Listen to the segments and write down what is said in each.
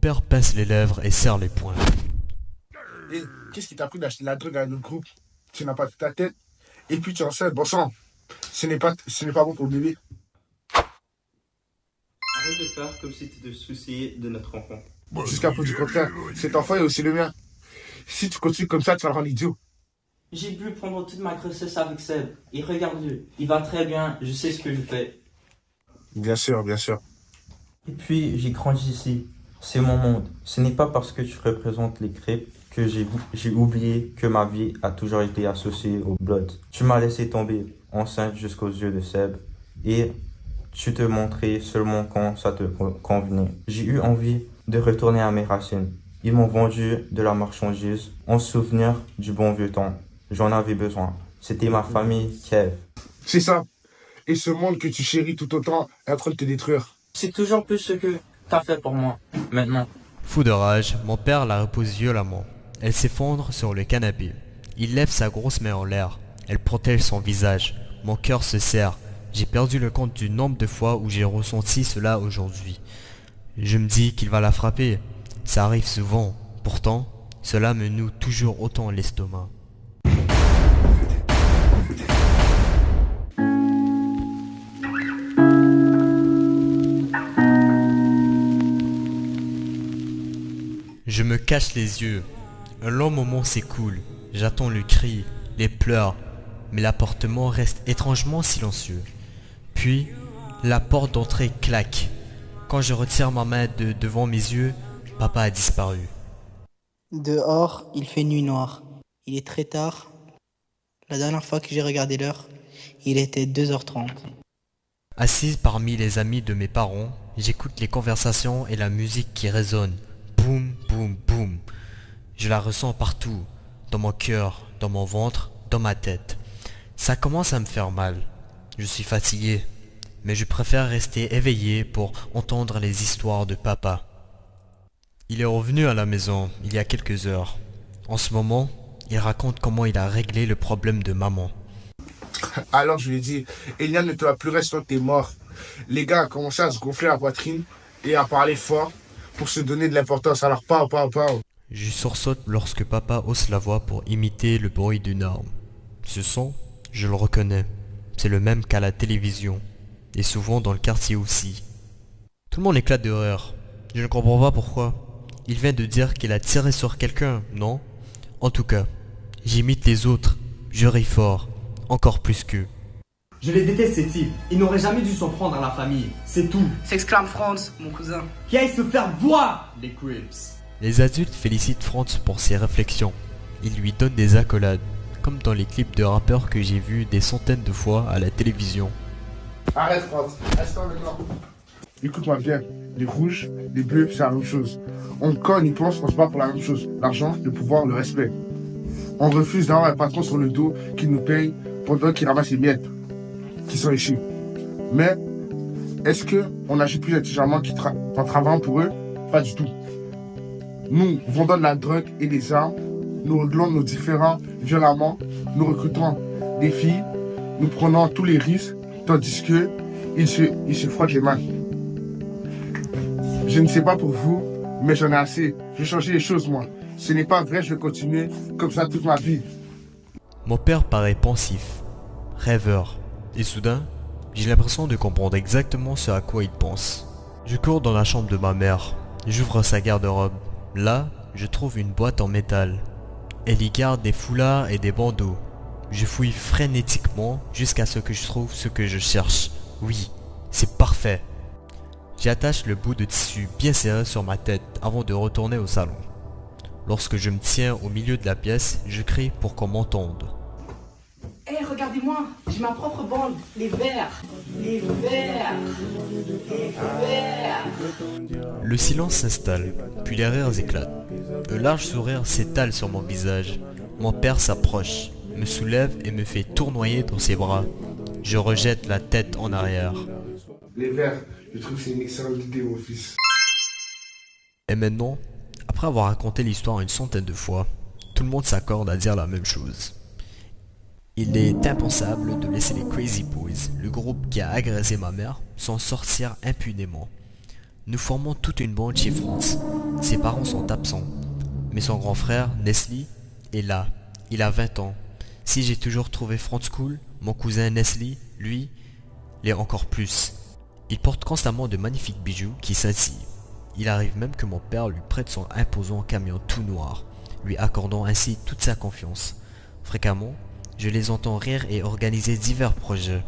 père pince les lèvres et serre les poings. Et qu'est-ce qui t'a pris d'acheter la drogue à notre groupe? Tu n'as pas toute ta tête. Et puis tu es enceinte, bon sang. Ce n'est pas bon pour le bébé. Arrête de faire comme si tu te souciais de notre enfant. Jusqu'à preuve du contraire, cet enfant est aussi le mien. Si tu continues comme ça, tu vas le rendre idiot. J'ai pu prendre toute ma grossesse avec Seb. Et regarde-le, il va très bien, je sais ce que je fais. Bien sûr, bien sûr. Et puis, j'ai grandi ici. C'est mon monde. Ce n'est pas parce que tu représentes les crêpes que j'ai oublié que ma vie a toujours été associée au blood. Tu m'as laissé tomber enceinte jusqu'aux yeux de Seb. Et tu te montrais seulement quand ça te convenait. J'ai eu envie de retourner à mes racines. Ils m'ont vendu de la marchandise en souvenir du bon vieux temps. J'en avais besoin. C'était ma famille, Kev. C'est ça. Et ce monde que tu chéris tout autant est en train de te détruire. C'est toujours plus ce que t'as fait pour moi, maintenant. Fou de rage, mon père la repousse violemment. Elle s'effondre sur le canapé. Il lève sa grosse main en l'air. Elle protège son visage. Mon cœur se serre. J'ai perdu le compte du nombre de fois où j'ai ressenti cela aujourd'hui. Je me dis qu'il va la frapper. Ça arrive souvent. Pourtant, cela me noue toujours autant l'estomac. Je me cache les yeux. Un long moment s'écoule. J'attends le cri, les pleurs, mais l'appartement reste étrangement silencieux. Puis, la porte d'entrée claque. Quand je retire ma main de devant mes yeux, papa a disparu. Dehors, il fait nuit noire. Il est très tard. La dernière fois que j'ai regardé l'heure, il était 2h30. Assise parmi les amis de mes parents, j'écoute les conversations et la musique qui résonne. Boum, boum, boum. Je la ressens partout, dans mon cœur, dans mon ventre, dans ma tête. Ça commence à me faire mal. Je suis fatigué, mais je préfère rester éveillé pour entendre les histoires de papa. Il est revenu à la maison il y a quelques heures. En ce moment, il raconte comment il a réglé le problème de maman. Alors je lui ai dit, Eliane ne te va plus rester, t'es mort. Les gars ont commencé à se gonfler la poitrine et à parler fort pour se donner de l'importance. Alors pas. Je sursaute lorsque papa hausse la voix pour imiter le bruit d'une arme. Ce son, je le reconnais. C'est le même qu'à la télévision. Et souvent dans le quartier aussi. Tout le monde éclate de rire. Je ne comprends pas pourquoi. Il vient de dire qu'il a tiré sur quelqu'un, non? En tout cas, j'imite les autres. Je ris fort. Encore plus qu'eux. Je les déteste ces types. Ils n'auraient jamais dû s'en prendre à la famille. C'est tout. S'exclame Franz, mon cousin. Qui aille se faire voir, les Crips. Les adultes félicitent Franz pour ses réflexions. Ils lui donnent des accolades, comme dans les clips de rappeurs que j'ai vus des centaines de fois à la télévision. Arrête France, reste maintenant. Écoute-moi bien, les rouges, les bleus, c'est la même chose. Quand on y pense, on se bat pour la même chose. L'argent, le pouvoir, le respect. On refuse d'avoir un patron sur le dos qui nous paye pendant qu'il ramasse les miettes qui sont échus. Mais, est-ce qu'on agit plus intelligemment en travaillant pour eux? Pas du tout. Nous vendons de la drogue et des armes, nous réglons nos différends violemment, nous recrutons des filles, nous prenons tous les risques, tandis que ils se frottent les mains. Je ne sais pas pour vous, mais j'en ai assez. Je vais changer les choses, moi. Ce n'est pas vrai, je vais continuer comme ça toute ma vie. Mon père paraît pensif, rêveur, et soudain, j'ai l'impression de comprendre exactement ce à quoi il pense. Je cours dans la chambre de ma mère, j'ouvre sa garde-robe. Là, je trouve une boîte en métal. Elle y garde des foulards et des bandeaux. Je fouille frénétiquement jusqu'à ce que je trouve ce que je cherche. Oui, c'est parfait. J'attache le bout de tissu bien serré sur ma tête avant de retourner au salon. Lorsque je me tiens au milieu de la pièce, je crie pour qu'on m'entende. Hé, regardez-moi, j'ai ma propre bande, les verts, les verts, les verts. Le silence s'installe, puis les rires éclatent. Un large sourire s'étale sur mon visage. Mon père s'approche, me soulève et me fait tournoyer dans ses bras. Je rejette la tête en arrière. Les verts, je trouve que c'est une excellente idée, mon fils. Et maintenant, après avoir raconté l'histoire une centaine de fois, tout le monde s'accorde à dire la même chose. Il est impensable de laisser les Crazy Boys, le groupe qui a agressé ma mère, s'en sortir impunément. Nous formons toute une bande chez Franz. Ses parents sont absents. Mais son grand frère, Nesli, est là. Il a 20 ans. Si j'ai toujours trouvé Franz cool, mon cousin Nesli, lui, l'est encore plus. Il porte constamment de magnifiques bijoux qui scintillent. Il arrive même que mon père lui prête son imposant camion tout noir, lui accordant ainsi toute sa confiance. Fréquemment, je les entends rire et organiser divers projets.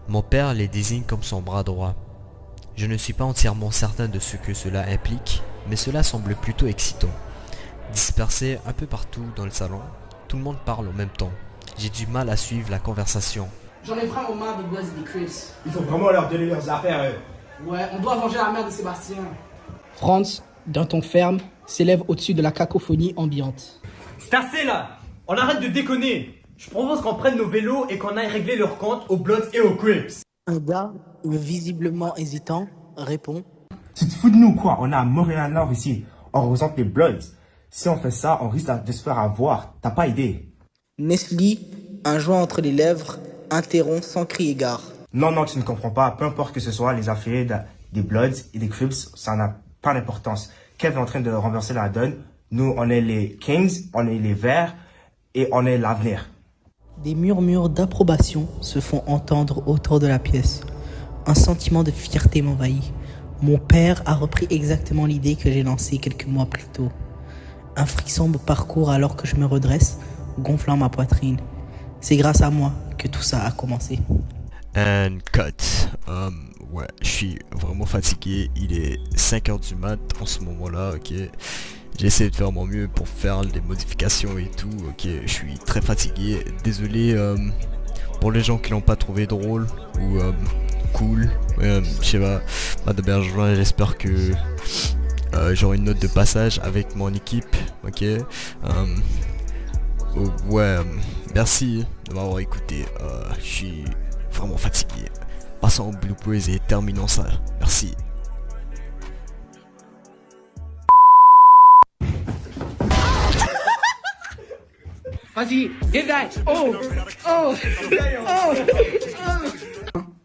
Mon père les désigne comme son bras droit. Je ne suis pas entièrement certain de ce que cela implique, mais cela semble plutôt excitant. Dispersé un peu partout dans le salon, tout le monde parle en même temps. J'ai du mal à suivre la conversation. J'en ai vraiment marre des Bloods et des Crips. Il faut vraiment leur donner leurs affaires, eux. Ouais, on doit venger la mère de Sébastien. Franz, d'un ton ferme, s'élève au-dessus de la cacophonie ambiante. C'est assez là. On arrête de déconner. Je propose qu'on prenne nos vélos et qu'on aille régler leurs comptes aux Bloods et aux Crips. Un gars, visiblement hésitant, répond. Tu te fous de nous ou quoi? On est à Montréal-Nord ici. On représente les Bloods. Si on fait ça, on risque de se faire avoir. T'as pas idée. Nesli, un joint entre les lèvres, interrompt sans crier gare. Non, tu ne comprends pas. Peu importe que ce soit les affiliés des Bloods et des Crips, ça n'a pas d'importance. Kev est en train de renverser la donne. Nous, on est les Kings, on est les Verts et on est l'avenir. Des murmures d'approbation se font entendre autour de la pièce. Un sentiment de fierté m'envahit. Mon père a repris exactement l'idée que j'ai lancée quelques mois plus tôt. Un frisson me parcourt alors que je me redresse, gonflant ma poitrine. C'est grâce à moi que tout ça a commencé. And cut. Ouais, je suis vraiment fatigué. Il est 5h du mat en ce moment-là, ok. J'essaie de faire mon mieux pour faire des modifications et tout, ok. Je suis très fatigué. Désolé pour les gens qui l'ont pas trouvé drôle ou cool. Je sais pas, Madame Bergevin, j'espère que j'aurai une note de passage avec mon équipe, ok. Ouais, merci de m'avoir écouté. Je suis vraiment fatigué. Passons au bloopers et terminons ça. Merci. Vas-y, give that. Oh.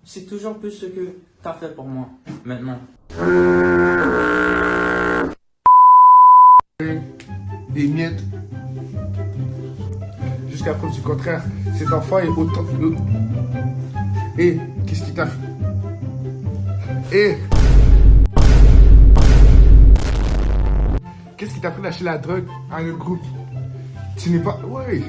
C'est toujours plus ce que t'as fait pour moi, maintenant. Des miettes. Jusqu'à preuve du contraire, cet enfant est autant... qu'est-ce qui t'a fait? Qu'est-ce qui t'a fait lâcher la drogue à un groupe? Tu n'es pas... Ouais.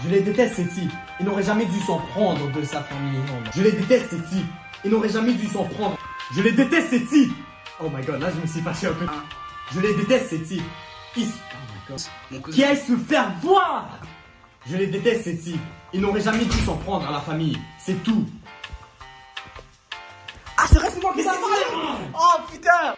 Je les déteste ces types. Ils n'auraient jamais dû s'en prendre de sa famille. Je les déteste ces types. Ils n'auraient jamais dû s'en prendre. Je les déteste ces types. Oh my god, là je me suis fâché un peu. Je les déteste ces types. Oh my god. Qui aillent se faire voir. Je les déteste ces types. Ils n'auraient jamais dû s'en prendre à la famille. C'est tout. Ah, c'est vrai, c'est moi qui s'en parle. Oh putain.